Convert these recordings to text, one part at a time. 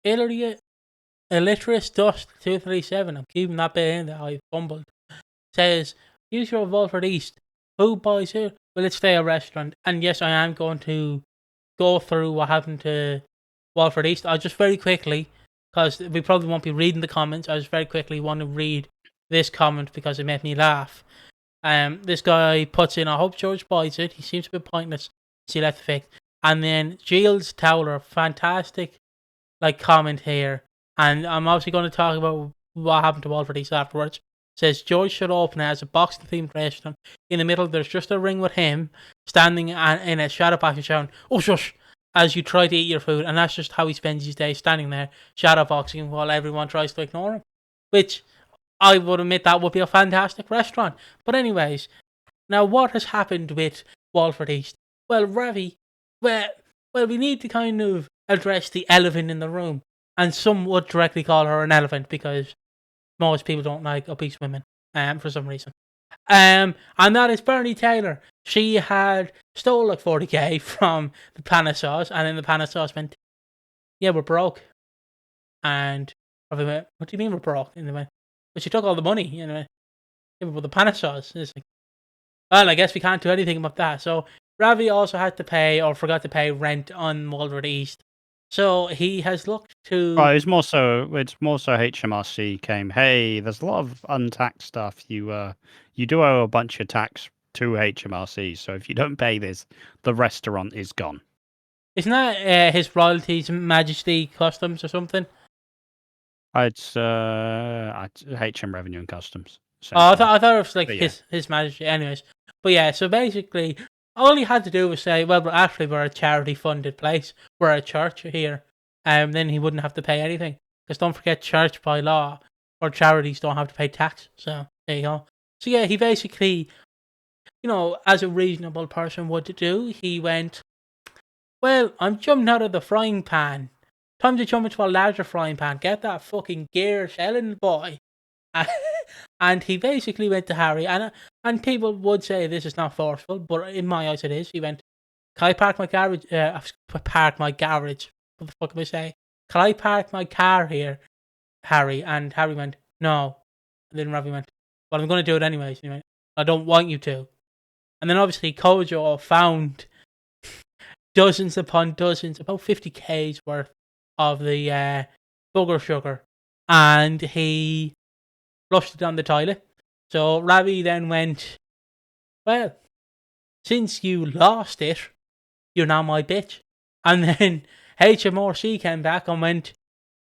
Illiterate Dust 237. I'm keeping that bit in that I fumbled. Says, user of Walford East. Who buys it? Will it stay a restaurant? And yes, I am going to go through what happened to Walford East. I'll just very quickly, because we probably won't be reading the comments, I just very quickly want to read this comment because it made me laugh. This guy puts in, I hope George buys it. He seems a bit pointless. See, left the fix. And then Giles Towler, fantastic comment here. And I'm obviously going to talk about what happened to Walford East afterwards. Says George should open it as a boxing themed restaurant. In the middle, there's just a ring with him standing in a shadow box and shouting, "Oh shush!" as you try to eat your food, and that's just how he spends his day, standing there shadow boxing while everyone tries to ignore him. Which I would admit that would be a fantastic restaurant. But anyways, now what has happened with Walford East? Well, Ravi, well, we need to kind of address the elephant in the room, and some would directly call her an elephant because most people don't like obese women, for some reason. And that is Bernie Taylor. She had stole like 40k from the Planet Sauce, and then the Planet Sauce went, "Yeah, we're broke." And Ravi went, "What do you mean we're broke?" And they went, "But she took all the money, you know." Yeah, but the Planet Sauce is like, well, I guess we can't do anything about that. So Ravi also had to pay, or forgot to pay, rent on Walford East. So he has looked to. Oh, it's more so HMRC came. Hey, there's a lot of untaxed stuff. You do owe a bunch of tax to HMRC. So if you don't pay this, the restaurant is gone. Isn't that His Royalties Majesty Customs or something? It's HM Revenue and Customs. Oh, I thought it was like His Majesty. Anyways, but yeah. So basically, all he had to do was say, "Well, we're a charity-funded place. We're a church here," and then he wouldn't have to pay anything. Because don't forget, church by law or charities don't have to pay tax. So there you go. So yeah, he basically, as a reasonable person would do, he went, "Well, I'm jumping out of the frying pan. Time to jump into a larger frying pan. Get that fucking gear selling, boy." And he basically went to Harry, and people would say this is not forceful, but in my eyes it is. He went, "Can I park my garage? Park my garage. What the fuck am I saying? Can I park my car here, Harry?" And Harry went, "No." And then Ravi went, "Well, I'm going to do it anyways." And he went, "I don't want you to." And then obviously Kojo found dozens upon dozens, about 50k's worth of the booger sugar, and he flushed it down the toilet. So Ravi then went, "Well, since you lost it, you're now my bitch." And then HMRC came back and went,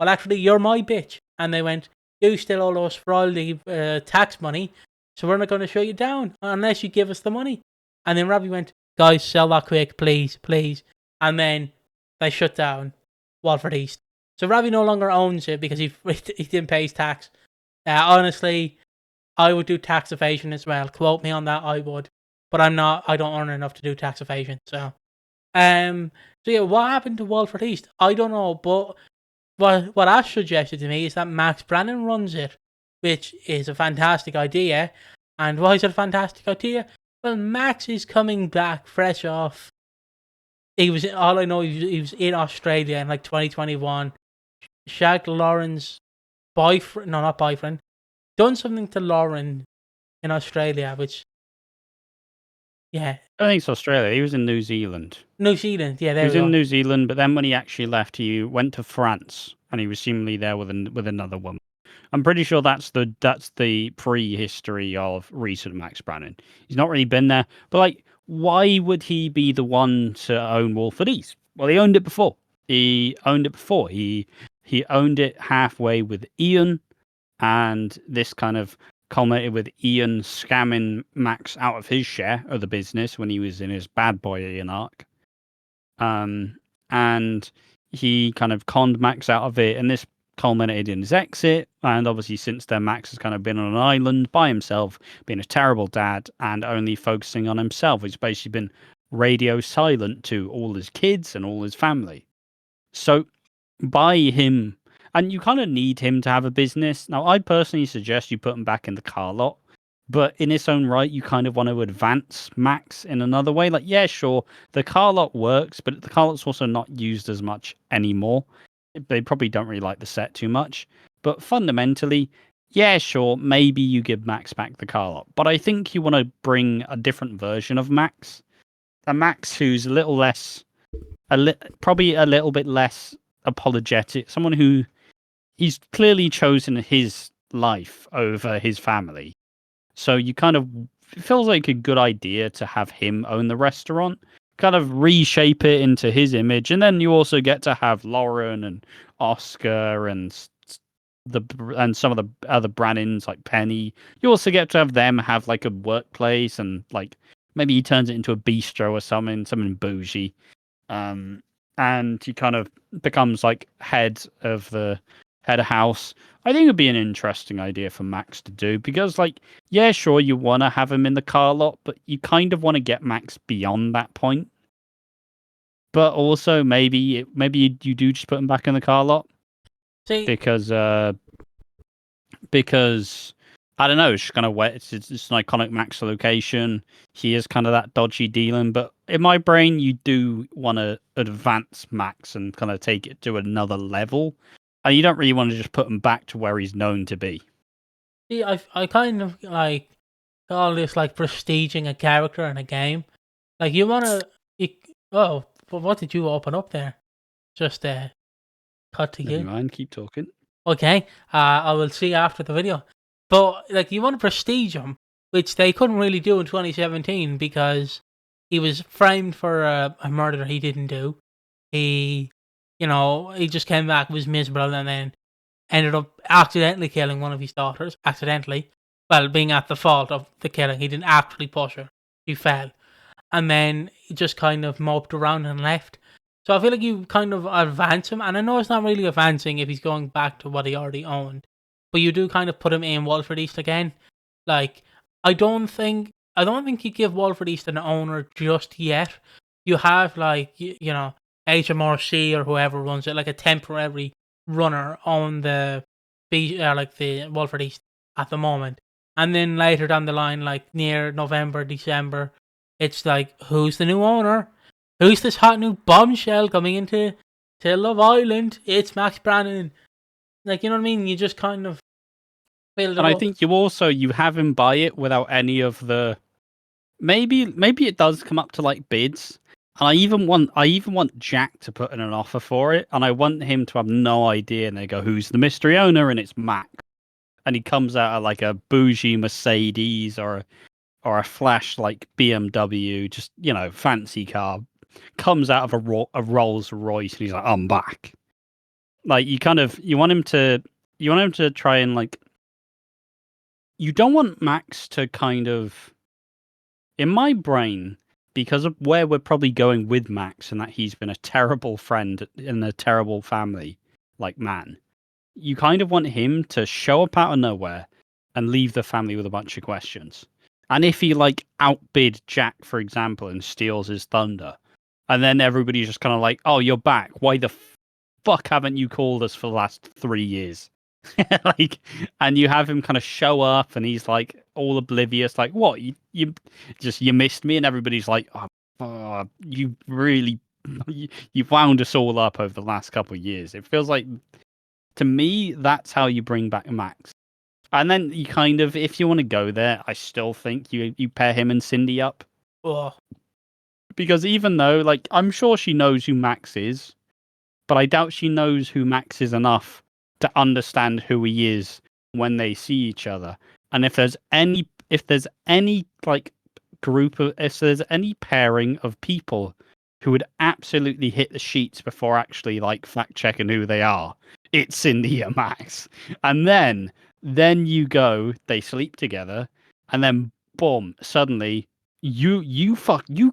"Well, actually, you're my bitch." And they went, "You still owe us for all the tax money, so we're not going to shut you down unless you give us the money." And then Ravi went, "Guys, sell that quick, please, please." And then they shut down Walford East. So Ravi no longer owns it because he didn't pay his tax. Honestly, I would do tax evasion as well. Quote me on that, I would. But I'm not. I don't earn enough to do tax evasion. So yeah, what happened to Walford East? I don't know. But what Ash suggested to me is that Max Branning runs it, which is a fantastic idea. And why is it a fantastic idea? Well, Max is coming back fresh off. He was in Australia in like 2021. Shagged Lauren's boyfriend, no, not boyfriend, done something to Lauren in Australia, which, yeah. I think it's Australia. He was in New Zealand. New Zealand, yeah, he was in New Zealand, but then when he actually left, he went to France, and he was seemingly there with another woman. I'm pretty sure that's the prehistory of recent Max Branning. He's not really been there, but why would he be the one to own Walford East? Well, he owned it before. He owned it halfway with Ian, and this kind of culminated with Ian scamming Max out of his share of the business when he was in his bad boy Ian arc. And he kind of conned Max out of it, and this culminated in his exit. And obviously since then, Max has kind of been on an island by himself, being a terrible dad and only focusing on himself. He's basically been radio silent to all his kids and all his family. So by him, and you kind of need him to have a business. Now, I personally suggest you put him back in the car lot, but in its own right, you kind of want to advance Max in another way. Yeah, sure, the car lot works, but the car lot's also not used as much anymore. they probably don't really like the set too much. But fundamentally, yeah, sure, maybe you give Max back the car lot. But I think you want to bring a different version of Max. A Max who's a little less, probably a little bit less apologetic. Someone who he's clearly chosen his life over his family. So you kind of, it feels like a good idea to have him own the restaurant, kind of reshape it into his image. And then you also get to have Lauren and Oscar and some of the other Brannings like Penny. You also get to have them have like a workplace, and like maybe he turns it into a bistro or something bougie. And he kind of becomes like head of house. I think it'd be an interesting idea for Max to do, because like, yeah, sure, you want to have him in the car lot, but you kind of want to get Max beyond that point. But also maybe you do just put him back in the car lot. See, because I don't know, it's just kind of wet. It's an iconic Max location. He is kind of that dodgy dealing, but in my brain, you do want to advance Max and kind of take it to another level, and you don't really want to just put him back to where he's known to be. See, I kind of like call this like prestiging a character in a game. Like you want to, oh, but what did you open up there? Just cut to you. Never mind, keep talking. Okay, I will see after the video. But like, you want to prestige him, which they couldn't really do in 2017 because he was framed for a murder he didn't do. He just came back, was miserable, and then ended up accidentally killing one of his daughters. Accidentally, well, being at the fault of the killing. He didn't actually push her; he fell, and then he just kind of moped around and left. So I feel like you kind of advance him, and I know it's not really advancing if he's going back to what he already owned, but you do kind of put him in Walford East again. Like, I don't think you give Walford East an owner just yet. You have like HMRC or whoever runs it, like a temporary runner on the Walford East at the moment, and then later down the line, like near November, December, it's like, who's the new owner? Who's this hot new bombshell coming into Love Island? It's Max Branning. Like, you know what I mean? You just kind of build it And up. I think you have him buy it without any of the. Maybe it does come up to like bids. And I even want Jack to put in an offer for it, and I want him to have no idea. And they go, "Who's the mystery owner?" And it's Max, and he comes out of like a bougie Mercedes or a flash like BMW, just fancy car. Comes out of a Rolls Royce, and he's like, "I'm back." Like you want him to try and like. You don't want Max to kind of, in my brain, because of where we're probably going with Max, and that he's been a terrible friend in a terrible family, like man. You kind of want him to show up out of nowhere and leave the family with a bunch of questions. And if he like outbid Jack, for example, and steals his thunder, and then everybody's just kind of like, "Oh, you're back. Why the fuck haven't you called us for the last 3 years?" Like, and you have him kind of show up, and he's like all oblivious, like, "What? You missed me?" And everybody's like, "Oh, you really you wound us all up over the last couple of years." It feels like, to me, that's how you bring back Max. And then you kind of, if you want to go there, I still think you pair him and Cindy up. Oh. Because even though, like, I'm sure she knows who Max is, but I doubt she knows who Max is enough to understand who he is when they see each other. And if there's any like if there's any pairing of people who would absolutely hit the sheets before actually like fact checking who they are, it's Cindy and Max. And then they sleep together, and then boom, suddenly you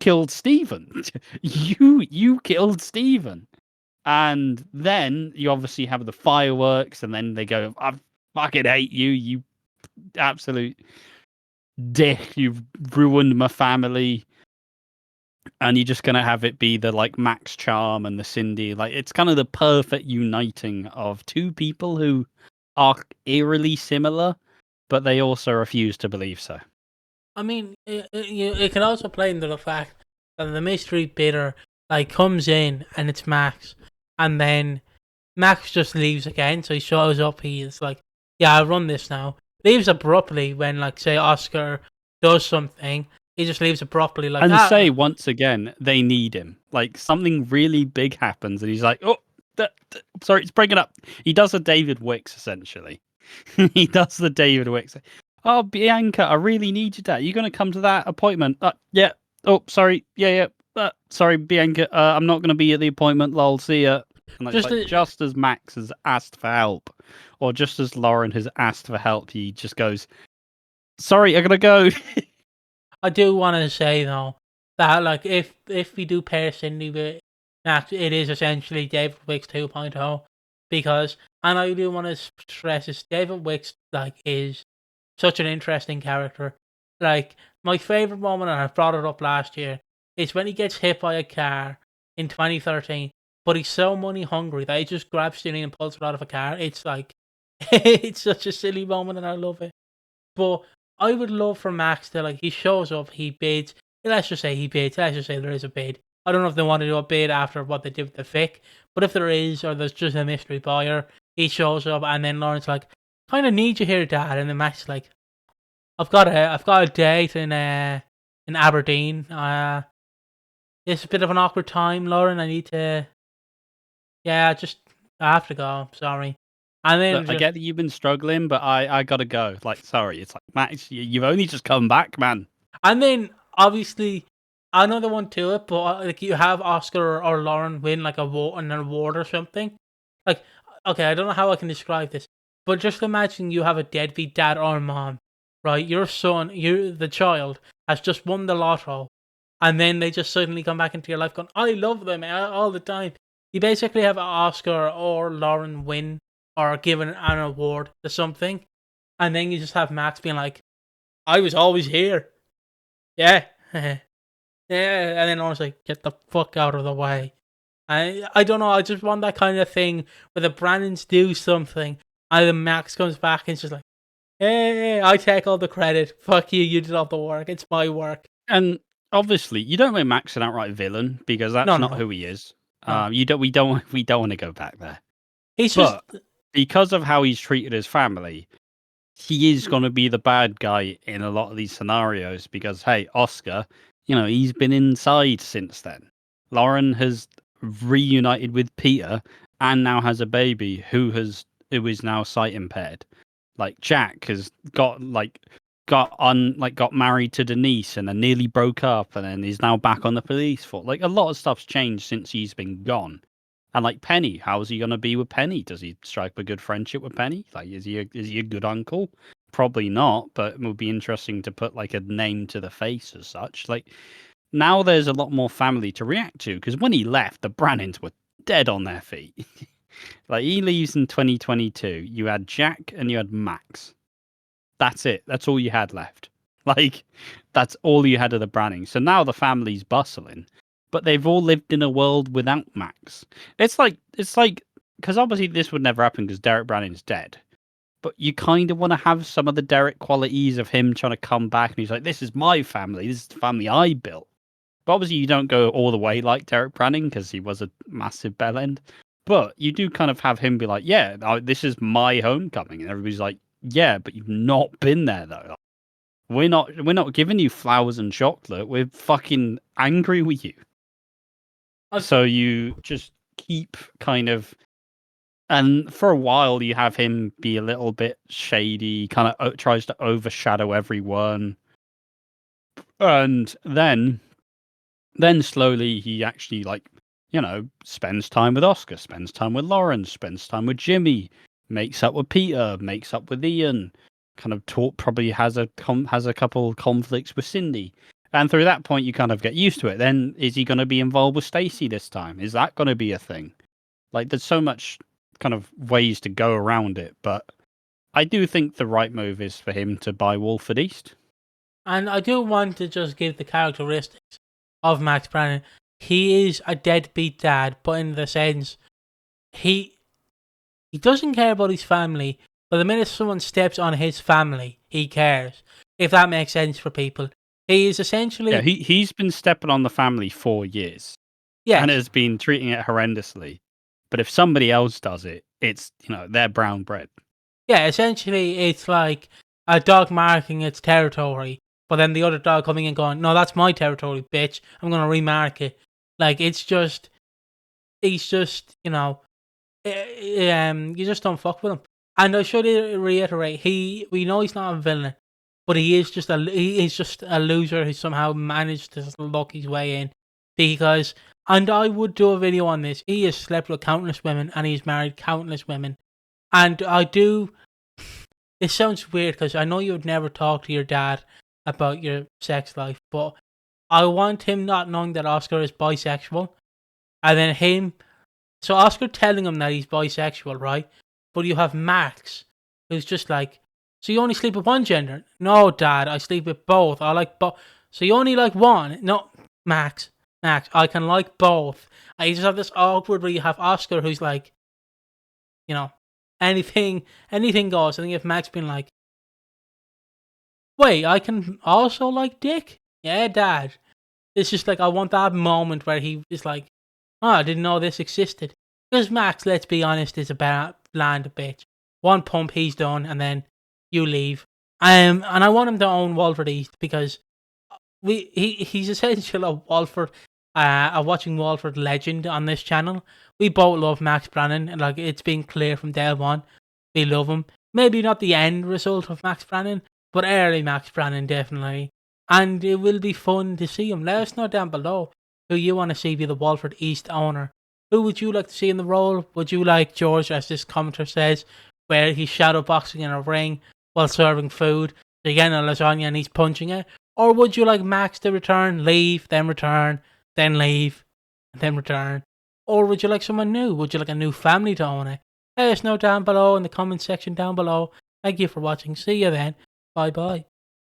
killed Stephen. you killed Stephen. And then you obviously have the fireworks, and then they go, "I fucking hate you, you absolute dick, you've ruined my family." And you're just gonna have it be the like Max charm and the Cindy. Like, it's kind of the perfect uniting of two people who are eerily similar, but they also refuse to believe so. I mean, it can also play into the fact that the mystery bidder like comes in and it's Max, and then Max just leaves again. So he shows up. He is like, "Yeah, I'll run this now." Leaves abruptly when, like, say Oscar does something. He just leaves abruptly, like, And say once again they need him. Like something really big happens, and he's like, "Oh, sorry, it's breaking up." He does a David Wicks essentially. He does the David Wicks. Oh, Bianca, I really need you. Are you going to come to that appointment? Yeah. Oh, sorry. Yeah. Sorry, Bianca. I'm not going to be at the appointment. Lol. See ya. And just as Max has asked for help, or just as Lauren has asked for help, he just goes, "Sorry, I gotta go." I do want to say though that, like, if we do pair Cindy with Max, it is essentially David Wicks 2.0, because, and I do want to stress this, David Wicks, like, is such an interesting character. Like, my favorite moment, and I brought it up last year, is when he gets hit by a car in 2013. But he's so money hungry that he just grabs Cindy and pulls her out of a car. It's like, it's such a silly moment, and I love it. But I would love for Max to, like, he shows up, he bids. Let's just say he bids. Let's just say there is a bid. I don't know if they want to do a bid after what they did with the fic, but if there is, or there's just a mystery buyer, he shows up, and then Lauren's like, "Kind of need you here, Dad," and then Max is like, I've got a date in Aberdeen. It's a bit of an awkward time, Lauren. I need to. Yeah, I have to go. Sorry." And then Look, I get that you've been struggling, but I gotta go. Like, sorry, it's like, Max, you've only just come back, man. And then obviously another one to it, but like, you have Oscar or Lauren win like an award or something. Like, okay, I don't know how I can describe this, but just imagine you have a deadbeat dad or mom, right? Your son, the child, has just won the lotto, and then they just suddenly come back into your life going, "I love them all the time." You basically have Oscar or Lauren win or given an award to something, and then you just have Max being like, "I was always here." Yeah. Yeah, and then I was like, "Get the fuck out of the way." I don't know, I just want that kind of thing where the Brannings do something, and then Max comes back and it's just like, "Hey, I take all the credit. Fuck you, you did all the work. It's my work." And obviously, you don't make Max an outright villain because that's not who he is. No. We don't want to go back there. He's But just because of how he's treated his family, he is going to be the bad guy in a lot of these scenarios because, hey, Oscar, he's been inside since then. Lauren has reunited with Peter and now has a baby who is now sight impaired. Like Jack has got married to Denise and then nearly broke up and then is now back on the police force. Like, a lot of stuff's changed since he's been gone. And like Penny, how's he gonna be with Penny? Does he strike a good friendship with Penny? Like, is he a good uncle? Probably not, but it would be interesting to put like a name to the face as such. Like, now there's a lot more family to react to because when he left, the Brannings were dead on their feet. Like, he leaves in 2022. You had Jack and you had Max. That's it. That's all you had left. Like, that's all you had of the Brannings. So now the family's bustling, but they've all lived in a world without Max. It's like because obviously this would never happen because Derek Branning's dead. But you kind of want to have some of the Derek qualities of him trying to come back, and he's like, "This is my family. This is the family I built." But obviously you don't go all the way like Derek Branning because he was a massive bellend. But you do kind of have him be like, "Yeah, this is my homecoming," and everybody's like, "Yeah, but you've not been there though. We're not giving you flowers and chocolate. We're fucking angry with you." So you just keep kind of, and for a while you have him be a little bit shady, kind of tries to overshadow everyone, and then slowly he actually, like, spends time with Oscar, spends time with Lauren, spends time with Jimmy, makes up with Peter, makes up with Ian, kind of probably has a couple conflicts with Cindy. And through that point, you kind of get used to it. Then, is he going to be involved with Stacey this time? Is that going to be a thing? Like, there's so much kind of ways to go around it. But I do think the right move is for him to buy Walford East. And I do want to just give the characteristics of Max Branning. He is a deadbeat dad, but in the sense, he doesn't care about his family, but the minute someone steps on his family, he cares. If that makes sense for people. He is essentially... Yeah, he's been stepping on the family for years. Yes. And has been treating it horrendously. But if somebody else does it, it's, they're brown bread. Yeah, essentially, it's like a dog marking its territory, but then the other dog coming and going, no, that's my territory, bitch. I'm going to remark it. Like, he's just, you just don't fuck with him. And I should reiterate, we know he's not a villain, but he is just a loser who somehow managed to luck his way in. Because, and I would do a video on this, he has slept with countless women and he's married countless women. And it sounds weird because I know you would never talk to your dad about your sex life, but I want him not knowing that Oscar is bisexual. And then so Oscar telling him that he's bisexual, right? But you have Max, who's just like, so you only sleep with one gender? No, Dad, I sleep with both. I like both. So you only like one? No, Max, I can like both. And you just have this awkward where you have Oscar who's like, anything goes. I think if Max been like, wait, I can also like dick? Yeah, Dad. It's just like, I want that moment where he is like, oh, I didn't know this existed. Because Max, let's be honest, is a bland bitch. One pump, he's done, and then you leave. And I want him to own Walford East because he's essentially a Watching Walford legend on this channel. We both love Max Branning, and like it's been clear from day one, we love him. Maybe not the end result of Max Branning, but early Max Branning definitely. And it will be fun to see him. Let us know down below who you want to see be the Walford East owner. Who would you like to see in the role? Would you like George, as this commenter says, where he's shadowboxing in a ring while serving food? They're getting a lasagna and he's punching it? Or would you like Max to return, leave, then return, then leave, and then return? Or would you like someone new? Would you like a new family to own it? Let us know down below in the comment section down below. Thank you for watching. See you then. Bye bye.